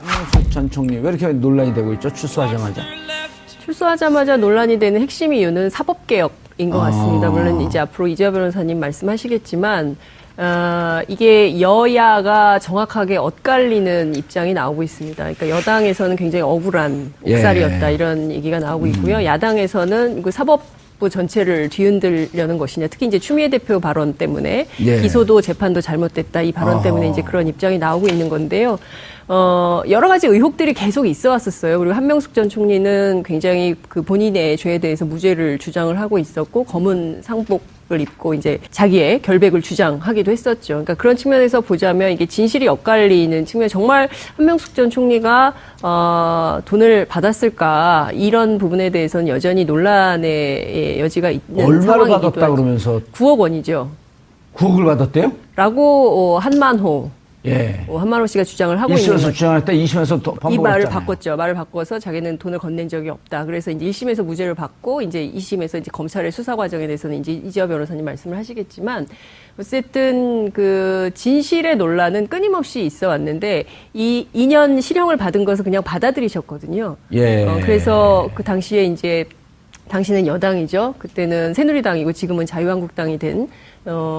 한명숙 전 총리 왜 이렇게 논란이 되고 있죠? 출소하자마자 논란이 되는 핵심 이유는 사법개혁인 것 같습니다. 물론 이제 앞으로 이재화 변호사님 말씀하시겠지만 이게 여야가 정확하게 엇갈리는 입장이 나오고 있습니다. 그러니까 여당에서는 굉장히 억울한 옥살이였다 이런 얘기가 나오고 있고요. 야당에서는 그 사법부 전체를 뒤흔들려는 것이냐, 특히 이제 추미애 대표 발언 때문에 기소도 재판도 잘못됐다 이 발언 때문에 이제 그런 입장이 나오고 있는 건데요. 여러 가지 의혹들이 계속 있어 왔었어요. 그리고 한명숙 전 총리는 굉장히 그 본인의 죄에 대해서 무죄를 주장을 하고 있었고, 검은 상복을 입고 이제 자기의 결백을 주장하기도 했었죠. 그러니까 그런 측면에서 보자면 이게 진실이 엇갈리는 측면, 정말 한명숙 전 총리가 돈을 받았을까, 이런 부분에 대해서는 여전히 논란의 여지가 있는 얼마를 상황이기도 받았다 하죠. 그러면서 9억 원이죠. 9억을 받았대요? 라고 한만호 예. 한만호 씨가 주장을 하고 있는 1심에서 주장할 때 2심에서 이 말을 바꿨죠. 말을 바꿔서 자기는 돈을 건넨 적이 없다. 그래서 이제 1심에서 무죄를 받고 이제 2심에서 이제 검찰의 수사 과정에 대해서는 이제 이재화 변호사님 말씀을 하시겠지만, 어쨌든 그 진실의 논란은 끊임없이 있어 왔는데 이 2년 실형을 받은 것을 그냥 받아들이셨거든요. 예. 그래서 그 당시에 이제 당시는 여당이죠. 그때는 새누리당이고 지금은 자유한국당이 된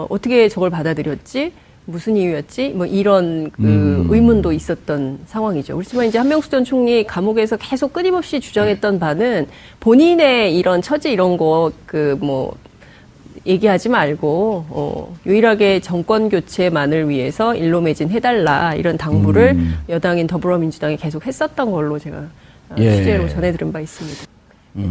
어떻게 저걸 받아들였지? 무슨 이유였지? 뭐 이런 그 의문도 있었던 상황이죠. 그렇지만 이제 한명숙 전 총리 감옥에서 계속 끊임없이 주장했던 바는 본인의 이런 처지 이런 거 그 뭐 얘기하지 말고 유일하게 정권 교체만을 위해서 일로매진 해달라 이런 당부를 여당인 더불어민주당이 계속 했었던 걸로 제가 취재로 전해들은 바 있습니다.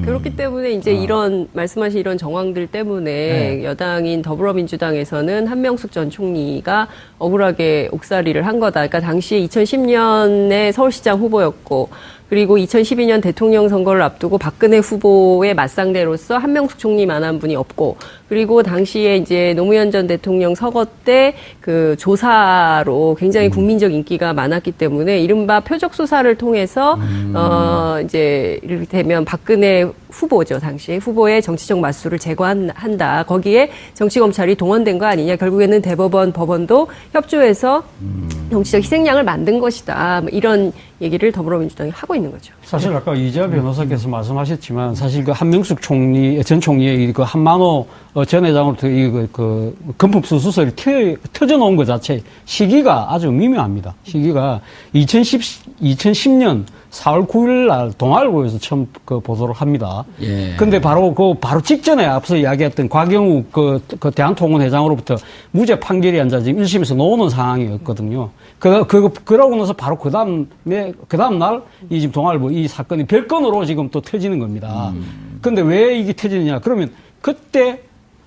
그렇기 때문에 이제 이런 말씀하신 이런 정황들 때문에 여당인 더불어민주당에서는 한명숙 전 총리가 억울하게 옥살이를 한 거다. 그러니까 당시에 2010년에 서울시장 후보였고, 그리고 2012년 대통령 선거를 앞두고 박근혜 후보의 맞상대로서 한명숙 총리만한 분이 없고, 그리고 당시에 이제 노무현 전 대통령 서거 때 그 조사로 굉장히 국민적 인기가 많았기 때문에 이른바 표적 수사를 통해서 이제 이를테면 박근혜 후보죠, 당시에 후보의 정치적 맞수를 제거한다. 거기에 정치검찰이 동원된 거 아니냐. 결국에는 대법원, 법원도 협조해서 정치적 희생양을 만든 것이다. 뭐 이런 얘기를 더불어민주당이 하고 있는 거죠. 사실 아까 이재화 변호사께서 말씀하셨지만, 사실 그 한명숙 전 총리의 그 한만호 전 회장으로부터 그 금품수 수설이 터져 놓은 것 자체 시기가 아주 미묘합니다. 시기가 2010년 4월 9일 날 동아일보에서 처음 그 보도를 합니다. 근데 바로 직전에 앞서 이야기했던 곽영욱 그 대한통운 회장으로부터 무죄 판결이 앉아 지금 1심에서 나오는 상황이었거든요. 그러고 나서 바로 그 다음 날 이 지금 동아일보 이 사건이 별건으로 지금 또 터지는 겁니다. 근데 왜 이게 터지느냐? 그러면 그때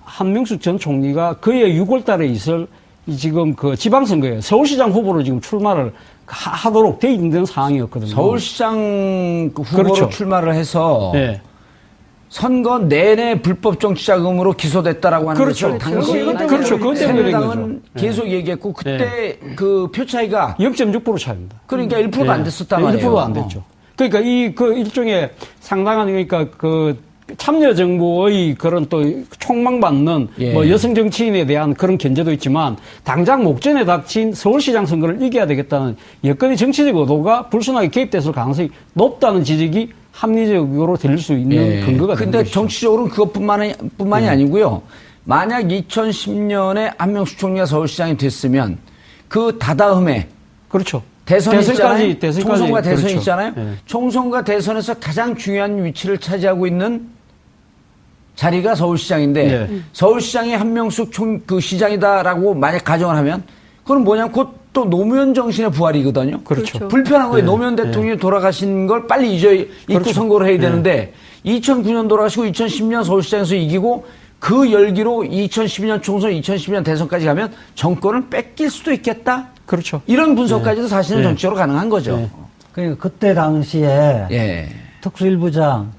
한명숙 전 총리가 그해 6월 달에 있을 지금 그 지방선거에 서울시장 후보로 지금 출마를 하도록 돼 있는 상황이었거든요. 서울시장 후보로 그렇죠. 출마를 해서 선거 내내 불법 정치자금으로 기소됐다라고 하는 그렇죠. 거죠. 당시 그렇죠. 그것 때문에 된 새누리당은 계속 얘기했고 그때 그 표 차이가 0.6% 차입니다. 그러니까 1%도 안 됐었단 말이에요. 1%도 안 됐죠. 그러니까 그 일종의 상당한 그러니까 그 참여 정부의 그런 또 촉망받는 뭐 여성 정치인에 대한 그런 견제도 있지만, 당장 목전에 닥친 서울시장 선거를 이겨야 되겠다는 여건의 정치적 의도가 불순하게 개입됐을 가능성이 높다는 지적이 합리적으로 들릴 수 있는 근거가 되는 근데 것이죠. 정치적으로는 그것뿐만이 아니고요. 만약 2010년에 한명숙 총리가 서울시장이 됐으면 그 다다음에 그렇죠. 대선까지 총선과 대선이 그렇죠. 있잖아요. 총선과 대선에서 가장 중요한 위치를 차지하고 있는 자리가 서울시장인데 서울시장이 한명숙 그 시장이다라고 만약 가정을 하면 그건 뭐냐면 곧 또 노무현 정신의 부활이거든요. 그렇죠. 불편한 거예요. 노무현 대통령이 돌아가신 걸 빨리 잊고 선거를 해야 되는데 2009년 돌아가시고 2010년 서울시장에서 이기고 그 열기로 2012년 총선, 2012년 대선까지 가면 정권을 뺏길 수도 있겠다. 그렇죠. 이런 분석까지도 사실은 정치적으로 가능한 거죠. 그러니까 그때 당시에 특수일부장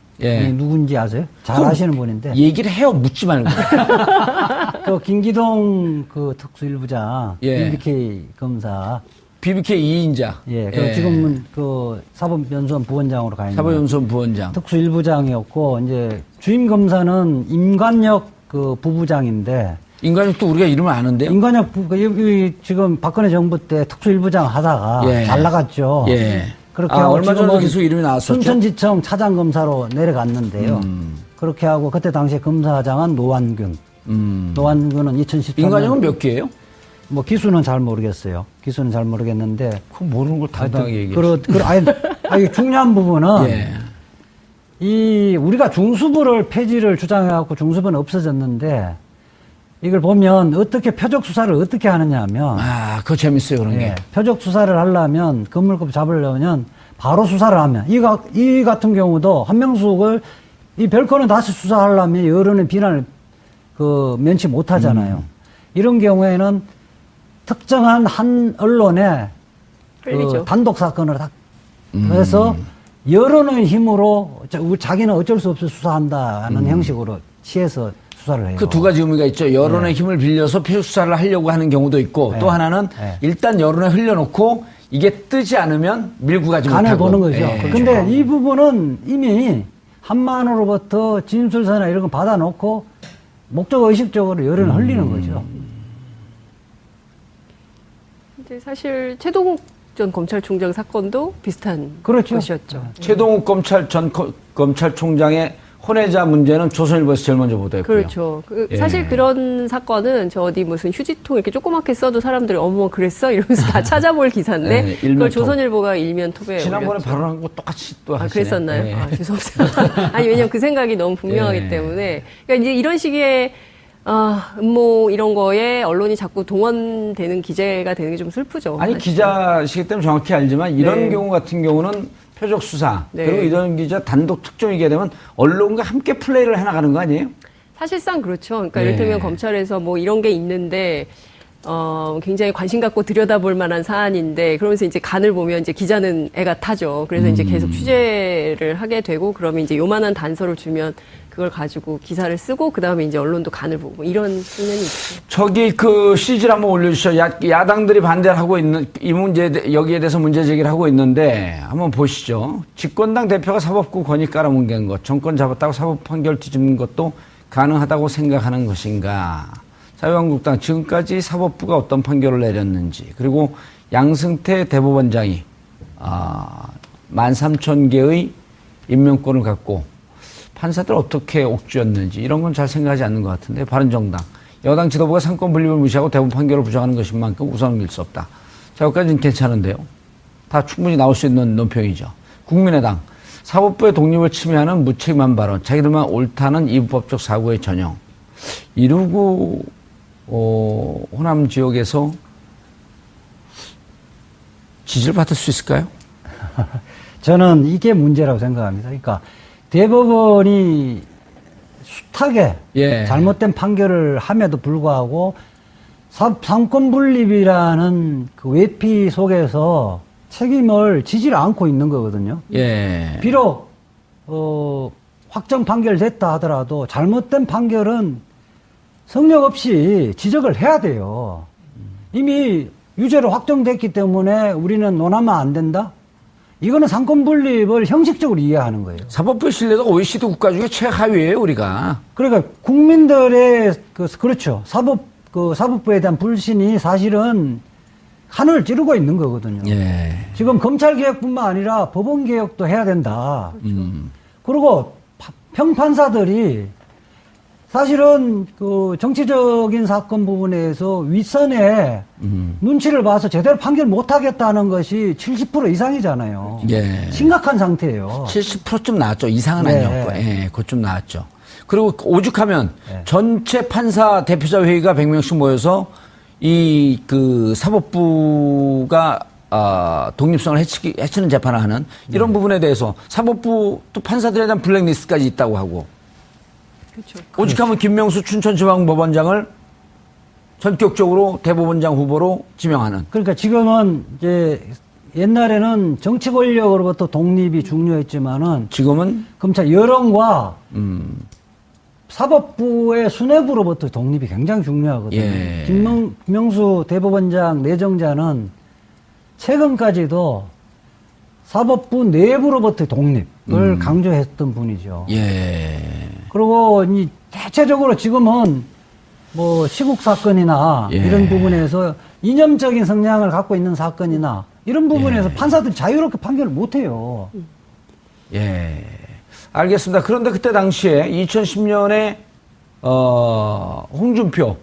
누군지 아세요? 잘 아시는 분인데. 얘기를 해요. 묻지 말고. 그 김기동 그 특수일부장, BBK 검사. BBK 2인자. 그 지금은 그 사법연수원 부원장으로 가 있는. 사법연수원 부원장. 특수일부장이었고, 이제 주임 검사는 임관혁 그 부부장인데, 인간혁도 우리가 이름을 아는데요. 인간혁 여기 지금 박근혜 정부 때 특수일부장 하다가 예. 잘 나갔죠. 예. 그렇게 하고 얼마 전에 지금은 계속 이름이 나왔었죠. 순천지청 차장검사로 내려갔는데요. 그렇게 하고 그때 당시에 검사장은 노완균. 노완균은 2013년. 인간혁은 몇 개예요? 뭐 기수는 잘 모르겠어요. 기수는 잘 모르겠는데. 그럼 모르는 걸 당당하게 얘기해. 아니, 중요한 부분은 예. 이 우리가 중수부를 폐지를 주장해갖고 중수부는 없어졌는데 이걸 보면 어떻게 표적 수사를 어떻게 하느냐 하면 그거 재밌어요, 그런 게. 표적 수사를 하려면 건물급 잡으려면 바로 수사를 하면 이 같은 경우도 한명숙을 이 별건은 다시 수사하려면 여론의 비난을 면치 못하잖아요. 이런 경우에는 특정한 한 언론에 단독 사건을 딱 해서 여론의 힘으로 자기는 어쩔 수 없이 수사한다는 형식으로 취해서 수사를 해요. 그 두 가지 의미가 있죠. 여론의 힘을 빌려서 표적 수사를 하려고 하는 경우도 있고 또 하나는 일단 여론에 흘려놓고 이게 뜨지 않으면 밀고 가지 못하고. 간을 보는 거죠. 근데 이 부분은 이미 한만으로부터 진술서나 이런 거 받아놓고 목적 의식적으로 여론을 흘리는 거죠. 근데 사실 최동욱 전 검찰총장 사건도 비슷한 그렇죠. 것이었죠. 최동욱 검찰총장의 혼외자 문제는 조선일보에서 제일 먼저 보도했고요. 그렇죠. 사실 그런 사건은 저 어디 무슨 휴지통 이렇게 조그맣게 써도 사람들이 어머 그랬어 이러면서 다 찾아볼 기사인데 그걸 조선일보가 일면 톱에 지난번에 올렸죠. 발언한 거 똑같이 또 하시네. 그랬었나요? 네. 죄송합니다. 아니 왜냐면 그 생각이 너무 분명하기 때문에 그러니까 이제 이런 식의 음모 이런 거에 언론이 자꾸 동원되는 기재가 되는 게 좀 슬프죠. 아니 사실. 기자시기 때문에 정확히 알지만 이런 경우 같은 경우는 표적 수사 그리고 이런 기자 단독 특종이게 되면 언론과 함께 플레이를 해나가는 거 아니에요? 사실상 그렇죠. 그러니까 이를테면 검찰에서 뭐 이런 게 있는데 굉장히 관심 갖고 들여다볼 만한 사안인데 그러면서 이제 간을 보면 이제 기자는 애가 타죠. 그래서 이제 계속 취재를 하게 되고 그러면 이제 요만한 단서를 주면 그걸 가지고 기사를 쓰고 그다음에 이제 언론도 간을 보고 이런 측면이 있죠. 저기 그 CG를 한번 올려주시죠. 야당들이 반대를 하고 있는 이 문제 여기에 대해서 문제 제기를 하고 있는데 한번 보시죠. 집권당 대표가 사법부 권위 깔아뭉갠 것, 정권 잡았다고 사법 판결 뒤집는 것도 가능하다고 생각하는 것인가? 자유한국당 지금까지 사법부가 어떤 판결을 내렸는지 그리고 양승태 대법원장이 13,000개의 임명권을 갖고 판사들 어떻게 옥죄었는지 이런 건 잘 생각하지 않는 것 같은데 바른정당 여당 지도부가 상권 분립을 무시하고 대법원 판결을 부정하는 것인 만큼 우선을 밀 수 없다. 자, 여기까지는 괜찮은데요. 다 충분히 나올 수 있는 논평이죠. 국민의당 사법부의 독립을 침해하는 무책임한 발언, 자기들만 옳다는 이부법적 사고의 전형. 이루고 호남 지역에서 지지를 받을 수 있을까요? 저는 이게 문제라고 생각합니다. 그러니까 대법원이 숱하게 잘못된 판결을 함에도 불구하고 상권 분립이라는 그 외피 속에서 책임을 지지를 않고 있는 거거든요. 비록 확정 판결됐다 하더라도 잘못된 판결은 성역 없이 지적을 해야 돼요. 이미 유죄로 확정됐기 때문에 우리는 논하면 안 된다? 이거는 상권 분립을 형식적으로 이해하는 거예요. 사법부의 신뢰도가 OECD 국가 중에 최하위예요, 우리가. 그러니까 국민들의 그렇죠. 사법부에 대한 불신이 사실은 하늘을 찌르고 있는 거거든요. 지금 검찰 개혁뿐만 아니라 법원 개혁도 해야 된다. 그리고 평판사들이 사실은 그 정치적인 사건 부분에서 윗선에 눈치를 봐서 제대로 판결 못 하겠다는 것이 70% 이상이잖아요. 심각한 상태예요. 70%좀 나왔죠. 이상은 아니었고. 그것 좀 나왔죠. 그리고 오죽하면 전체 판사 대표자 회의가 100명씩 모여서 그 사법부가 독립성을 해치는 재판을 하는 이런 부분에 대해서 사법부 또 판사들에 대한 블랙리스트까지 있다고 하고. 그렇죠. 오죽하면 김명수 춘천지방법원장을 전격적으로 대법원장 후보로 지명하는. 그러니까 지금은 이제 옛날에는 정치 권력으로부터 독립이 중요했지만은 지금은 검찰 여론과 사법부의 수뇌부로부터 독립이 굉장히 중요하거든요. 김명수 대법원장 내정자는 최근까지도 사법부 내부로부터 독립을 강조했던 분이죠. 그리고 대체적으로 지금은 뭐 시국 사건이나 예. 이런 부분에서 이념적인 성향을 갖고 있는 사건이나 이런 부분에서 판사들이 자유롭게 판결을 못 해요. 예. 알겠습니다. 그런데 그때 당시에 2010년에 홍준표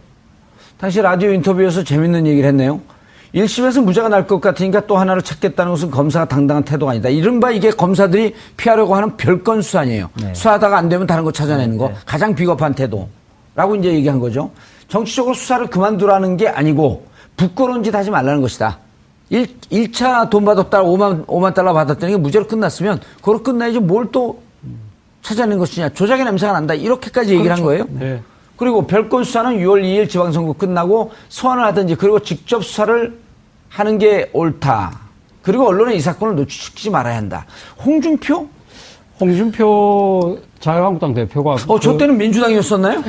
당시 라디오 인터뷰에서 재밌는 얘기를 했네요. 1심에서 무죄가 날 것 같으니까 또 하나를 찾겠다는 것은 검사가 당당한 태도가 아니다. 이른바 이게 검사들이 피하려고 하는 별건 수사니에요. 네. 수사하다가 안 되면 다른 거 찾아내는 거. 네. 가장 비겁한 태도라고 이제 얘기한 거죠. 정치적으로 수사를 그만두라는 게 아니고 부끄러운 짓 하지 말라는 것이다. 1차 돈 받았다가 5만 달러 받았다는 게 무죄로 끝났으면 그걸로 끝나야지 뭘 또 찾아내는 것이냐. 조작의 냄새가 난다. 이렇게까지 얘기를 한 거예요. 네. 그리고 별건 수사는 6월 2일 지방선거 끝나고 소환을 하든지 그리고 직접 수사를 하는 게 옳다. 그리고 언론에 이 사건을 노출시키지 말아야 한다. 홍준표 자유한국당 대표가 저 때는 민주당이었었나요?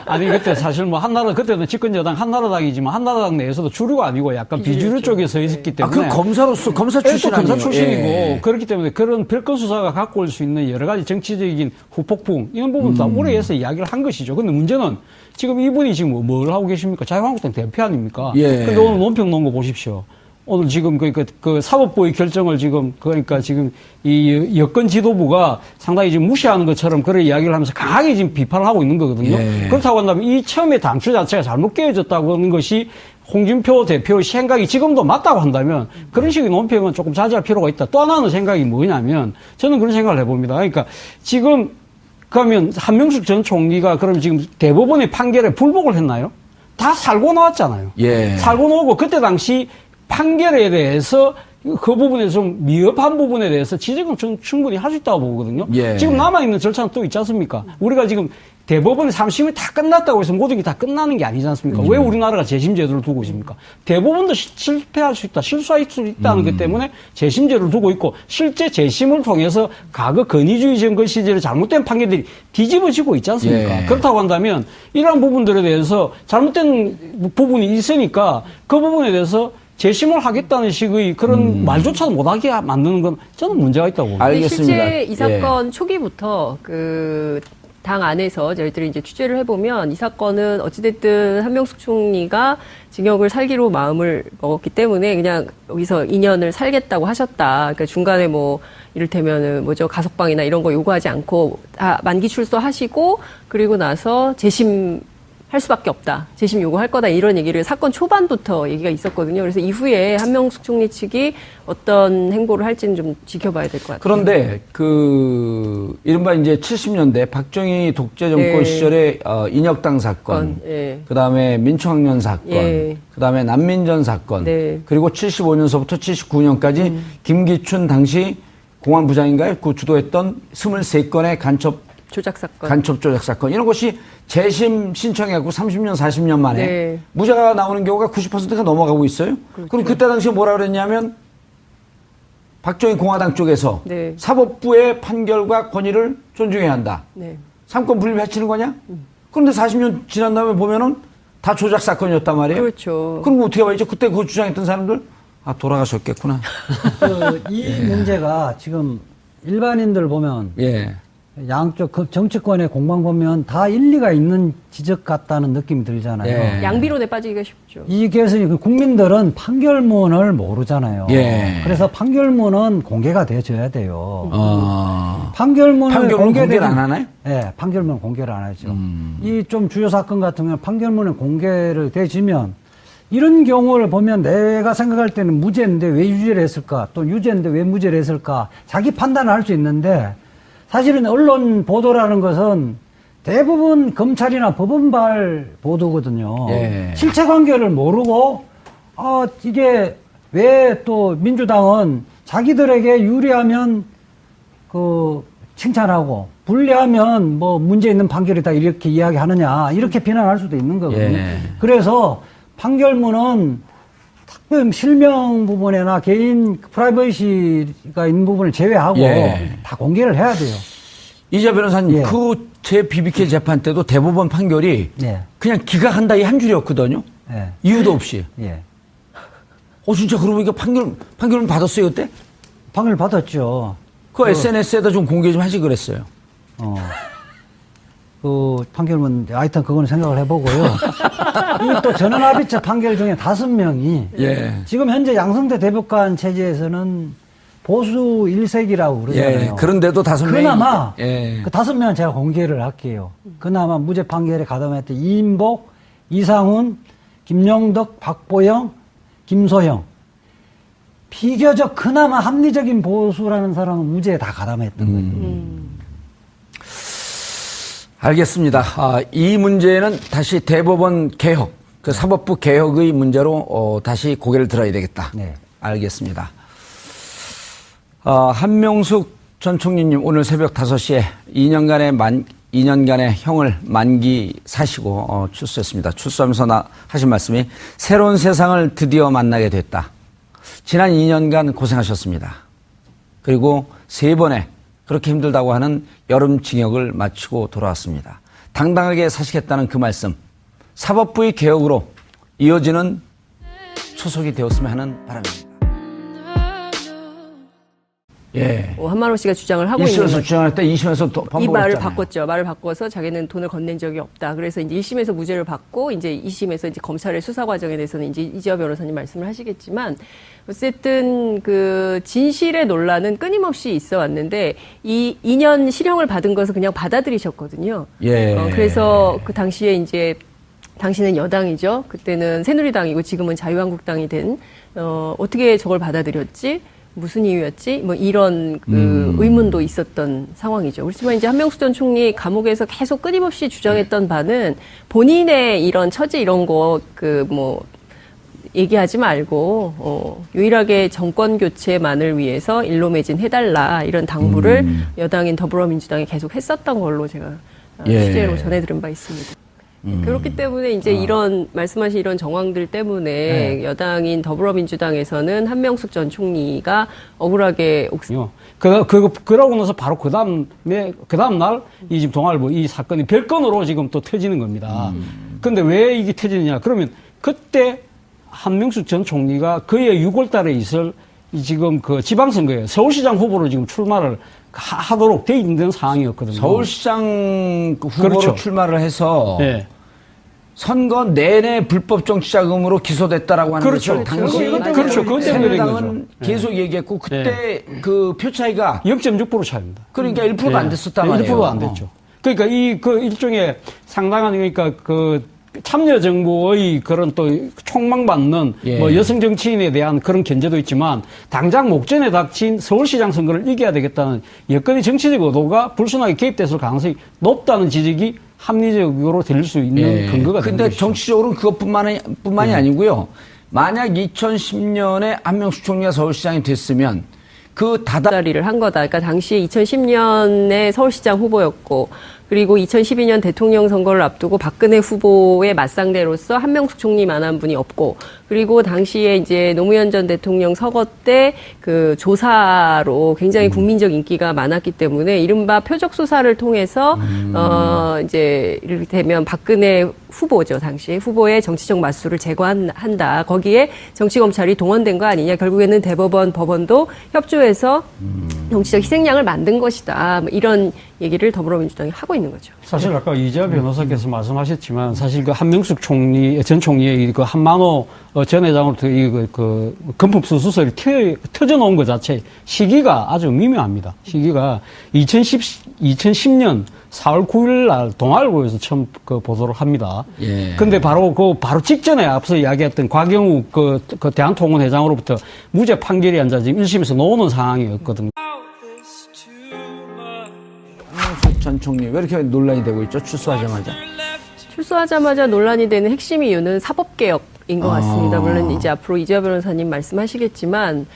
아니 그때 사실 뭐 한나라 그때는 집권여당 한나라당이지만 한나라당 내에서도 주류가 아니고 약간 비주류 쪽에 서 있었기 때문에 그 검사로서 검사 또 출신 검사 아니에요? 출신이고 예. 그렇기 때문에 그런 별건 수사가 갖고 올 수 있는 여러 가지 정치적인 후폭풍 이런 부분 다 오래해서 이야기를 한 것이죠. 근데 문제는 지금 이분이 지금 뭘 하고 계십니까? 자유한국당 대표 아닙니까? 예. 근데 오늘 논평 놓은 거 보십시오. 오늘 지금 그 사법부의 결정을 지금 그러니까 지금 이 여권 지도부가 상당히 지금 무시하는 것처럼 그런 이야기를 하면서 강하게 지금 비판을 하고 있는 거거든요. 예. 그렇다고 한다면 이 처음에 당초 자체가 잘못 깨어졌다고 하는 것이 홍준표 대표의 생각이 지금도 맞다고 한다면 그런 식의 논평은 조금 자제할 필요가 있다. 또 하나는 생각이 뭐냐면 저는 그런 생각을 해봅니다. 그러니까 지금 그러면 한명숙 전 총리가 그럼 지금 대법원의 판결에 불복을 했나요? 다 살고 나왔잖아요. 예. 살고 나오고 그때 당시 판결에 대해서 그 부분에 좀 미흡한 부분에 대해서 지적은 좀 충분히 할 수 있다고 보거든요. 예. 지금 남아있는 절차는 또 있지 않습니까? 우리가 지금 대법원의 3심이 다 끝났다고 해서 모든 게 다 끝나는 게 아니지 않습니까? 왜 우리나라가 재심제도를 두고 있습니까? 대법원도 실패할 수 있다, 실수할 수 있다는 것 때문에 재심제도를 두고 있고 실제 재심을 통해서 과거 권위주의 정권 시절에 잘못된 판결들이 뒤집어지고 있지 않습니까? 예. 그렇다고 한다면 이러한 부분들에 대해서 잘못된 부분이 있으니까 그 부분에 대해서 재심을 하겠다는 식의 그런 말조차도 못하게 만드는 건 저는 문제가 있다고 봅니다. 근데 알겠습니다. 실제 이 사건 초기부터 그 당 안에서 저희들이 이제 취재를 해보면 이 사건은 어찌됐든 한명숙 총리가 징역을 살기로 마음을 먹었기 때문에 그냥 여기서 2년을 살겠다고 하셨다. 그러니까 중간에 뭐 이를테면은 뭐죠 가석방이나 이런 거 요구하지 않고 다 만기 출소하시고 그리고 나서 재심 할 수밖에 없다. 재심 요구할 거다. 이런 얘기를 사건 초반부터 얘기가 있었거든요. 그래서 이후에 한명숙 총리 측이 어떤 행보를 할지는 좀 지켜봐야 될 것 같아요. 그런데 이른바 이제 70년대 박정희 독재 정권 네. 시절의 인혁당 사건, 예. 그다음에 민초학년 사건, 예. 그다음에 난민전 사건, 네. 그리고 75년서부터 79년까지 김기춘 당시 공안부장인가요? 그 주도했던 23건의 간첩 조작 사건 이런 것이 재심 신청해갖고 30년, 40년 만에 네. 무죄가 나오는 경우가 90%가 넘어가고 있어요. 그렇죠. 그럼 그때 당시에 뭐라 그랬냐면 박정희 공화당 쪽에서 네. 사법부의 판결과 권위를 존중해야 한다. 네. 삼권 분립 해치는 거냐? 그런데 40년 지난 다음에 보면은 다 조작 사건이었단 말이에요. 그렇죠. 그럼 어떻게 봐야죠? 그때 그거 주장했던 사람들 돌아가셨겠구나. 이 문제가 지금 일반인들 보면 예. 양쪽 정치권의 공방 보면 다 일리가 있는 지적 같다는 느낌이 들잖아요. 예. 양비론에 빠지기가 쉽죠. 그래서 국민들은 판결문을 모르잖아요. 예. 그래서 판결문은 공개가 돼줘야 돼요. 판결문을 공개를 안 하나요? 네, 판결문은 공개를 안 하죠. 이 좀 주요 사건 같은 경우는 판결문을 공개를 돼지면 이런 경우를 보면 내가 생각할 때는 무죄인데 왜 유죄를 했을까? 또 유죄인데 왜 무죄를 했을까? 자기 판단을 할 수 있는데 사실은 언론 보도라는 것은 대부분 검찰이나 법원발 보도거든요. 예. 실체 관계를 모르고 이게 왜 또 민주당은 자기들에게 유리하면 칭찬하고 불리하면 뭐 문제 있는 판결이다 이렇게 이야기하느냐 이렇게 비난할 수도 있는 거거든요. 예. 그래서 판결문은 특별 실명 부분이나 개인 프라이버시가 있는 부분을 제외하고 예. 다 공개를 해야 돼요. 이재 변호사님, 예. 제 BBK 재판 때도 대법원 판결이 예. 그냥 기각한다 이 한 줄이었거든요. 예. 이유도 없이. 예. 진짜 그러고 보니까 판결은 받았어요, 그때? 판결 받았죠. SNS에다 좀 공개 좀 하시 그랬어요. 그 판결문 하여튼 그거는 생각을 해보고요. 이 또 전원합의체 판결 중에 5명이 예. 지금 현재 양성대 대법관 체제에서는 보수 1색이라고 그러잖아요. 예. 그런데도 5명이. 그나마 예. 그 5명은 제가 공개를 할게요. 그나마 무죄 판결에 가담했던 이인복, 이상훈, 김용덕, 박보영, 김소영. 비교적 그나마 합리적인 보수라는 사람은 무죄에 다 가담했던 거죠. 알겠습니다. 이 문제는 다시 대법원 개혁, 그 사법부 개혁의 문제로 다시 고개를 들어야 되겠다. 네. 알겠습니다. 한명숙 전 총리님 오늘 새벽 5시에 2년간의 형을 만기 사시고 출소했습니다. 출소하면서 하신 말씀이 새로운 세상을 드디어 만나게 됐다. 지난 2년간 고생하셨습니다. 그리고 3번의 그렇게 힘들다고 하는 여름 징역을 마치고 돌아왔습니다. 당당하게 사시겠다는 그 말씀, 사법부의 개혁으로 이어지는 초석이 되었으면 하는 바람입니다. 예. 한만호 씨가 주장을 하고 있는 1심에서 거죠. 주장할 때 2심에서 반복을 이 말을 했잖아요. 바꿨죠. 말을 바꿔서 자기는 돈을 건넨 적이 없다. 그래서 이제 1심에서 무죄를 받고 이제 2심에서 이제 검찰의 수사 과정에 대해서는 이제 이재화 변호사님 말씀을 하시겠지만 어쨌든 그 진실의 논란은 끊임없이 있어 왔는데 이 2년 실형을 받은 것을 그냥 받아들이셨거든요. 예. 그래서 그 당시에 이제 당시는 여당이죠. 그때는 새누리당이고 지금은 자유한국당이 된 어떻게 저걸 받아들였지? 무슨 이유였지? 뭐 이런 그 의문도 있었던 상황이죠. 그렇지만 이제 한명숙 전 총리 감옥에서 계속 끊임없이 주장했던 바는 본인의 이런 처지 이런 거 그 뭐 얘기하지 말고 유일하게 정권 교체만을 위해서 일로매진 해달라 이런 당부를 여당인 더불어민주당이 계속 했었던 걸로 제가 취재로 전해들은 바 있습니다. 그렇기 때문에 이제 이런 말씀하신 이런 정황들 때문에 여당인 더불어민주당에서는 한명숙 전 총리가 억울하게 그러고 나서 바로 그 다음 날 이 지금 동아일보 이 사건이 별건으로 지금 또 터지는 겁니다. 근데 왜 이게 터지느냐? 그러면 그때 한명숙 전 총리가 그해 6월 달에 있을 지금 그 지방선거에 서울시장 후보로 지금 출마를 하도록 돼 있는 상황이었거든요. 서울시장 후보로 그렇죠. 출마를 해서 네. 선거 내내 불법 정치자금으로 기소됐다라고 하는 그렇죠. 것을 당시 그렇죠. 그것 때문에 된 새누리당은 거죠. 계속 얘기했고 그때 그 표 차이가 0.6% 차입니다. 그러니까 1%가 안 됐었단 말이에요. 1%가 안 됐죠. 그러니까 그 일종의 상당한 그러니까 그 참여 정부의 그런 또 총망받는 뭐 여성 정치인에 대한 그런 견제도 있지만 당장 목전에 닥친 서울시장 선거를 이겨야 되겠다는 여건의 정치적 의도가 불순하게 개입됐을 가능성이 높다는 지적이 합리적으로 들릴 수 있는 근거가 되는 근데 것이죠. 정치적으로는 그것뿐만이 아니고요. 만약 2010년에 한명숙 총리가 서울시장이 됐으면 그 다다리를 한 거다. 그러니까 당시에 2010년에 서울시장 후보였고 그리고 2012년 대통령 선거를 앞두고 박근혜 후보의 맞상대로서 한명숙 총리만한 분이 없고 그리고 당시에 이제 노무현 전 대통령 서거 때 그 조사로 굉장히 국민적 인기가 많았기 때문에 이른바 표적 수사를 통해서 이제 이를테면 박근혜 후보죠. 당시 후보의 정치적 맞수를 제거한다. 거기에 정치검찰이 동원된 거 아니냐. 결국에는 대법원, 법원도 협조해서 정치적 희생양을 만든 것이다. 뭐 이런 얘기를 더불어민주당이 하고 있는 거죠. 사실 아까 이재화 변호사께서 말씀하셨지만 사실 그 한명숙 전 총리의 그 한만호 전 회장으로부터 그 금품수수설이 터져놓은 것 자체 시기가 아주 미묘합니다. 시기가 2010년 4월 9일 날 동아일보에서 처음 그 보도를 합니다. 근데 바로 직전에 앞서 이야기했던 곽영욱 그 대한통운 회장으로부터 무죄 판결이 앉아 지금 1심에서 나오는 상황이었거든요. 한명숙 전 총리 왜 이렇게 논란이 되고 있죠? 출소하자마자 논란이 되는 핵심 이유는 사법개혁인 것 같습니다. 물론 이제 앞으로 이재화 변호사님 말씀하시겠지만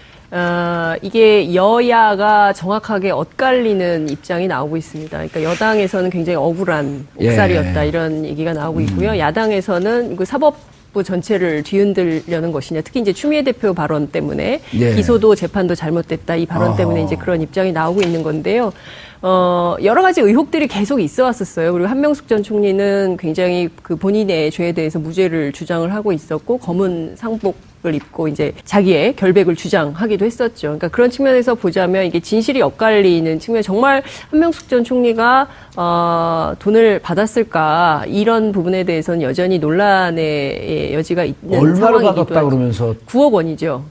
이게 여야가 정확하게 엇갈리는 입장이 나오고 있습니다. 그러니까 여당에서는 굉장히 억울한 옥살이였다 이런 얘기가 나오고 있고요. 야당에서는 그 사법부 전체를 뒤흔들려는 것이냐. 특히 이제 추미애 대표 발언 때문에 기소도 재판도 잘못됐다 이 발언 때문에 이제 그런 입장이 나오고 있는 건데요. 여러 가지 의혹들이 계속 있어 왔었어요. 그리고 한명숙 전 총리는 굉장히 그 본인의 죄에 대해서 무죄를 주장을 하고 있었고, 검은 상복을 입고 이제 자기의 결백을 주장하기도 했었죠. 그러니까 그런 측면에서 보자면 이게 진실이 엇갈리는 측면, 정말 한명숙 전 총리가 돈을 받았을까, 이런 부분에 대해서는 여전히 논란의 여지가 있는 얼마를 상황이기도 받았다 하죠. 그러면서 9억 원이죠.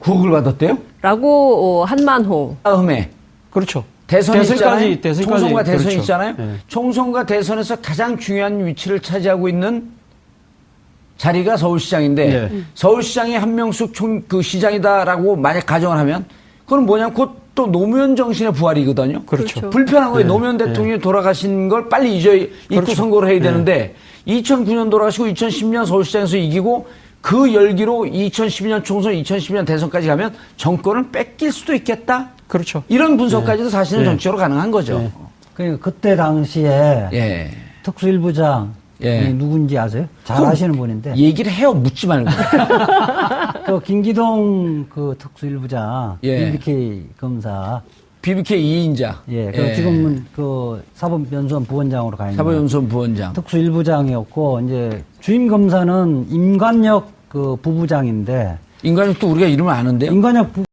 9억을 받았대요? 라고 한만호. 다음에 그렇죠. 대선 있잖아요. 대선까지. 총선과 대선 그렇죠. 있잖아요. 네. 총선과 대선에서 가장 중요한 위치를 차지하고 있는 자리가 서울시장인데 네. 서울시장이 한명숙 그 시장이다라고 만약 가정을 하면 그건 뭐냐면 곧 또 노무현 정신의 부활이거든요. 그렇죠. 불편한 거예요. 네. 노무현 대통령이 돌아가신 걸 빨리 잊고 그렇죠. 선거를 해야 네. 되는데 2009년 돌아가시고 2010년 서울시장에서 이기고 그 열기로 2012년 총선, 2012년 대선까지 가면 정권을 뺏길 수도 있겠다. 그렇죠. 이런 분석까지도 사실은 네. 정치적으로 가능한 거죠. 네. 그러니까 그때 당시에 예. 특수일부장이 예. 누군지 아세요? 잘 그럼 아시는 분인데. 얘기를 해요. 묻지 말고. 그 김기동 그 특수일부장, 예. BBK 검사, BBK 2인자. 예, 그 지금은 그 사법연수원 부원장으로 가 있는 사법연수원 부원장. 특수일부장이었고, 이제 주임 검사는 임관혁 그 부부장인데, 인간이 또 우리가 이름을 아는데요. 임관혁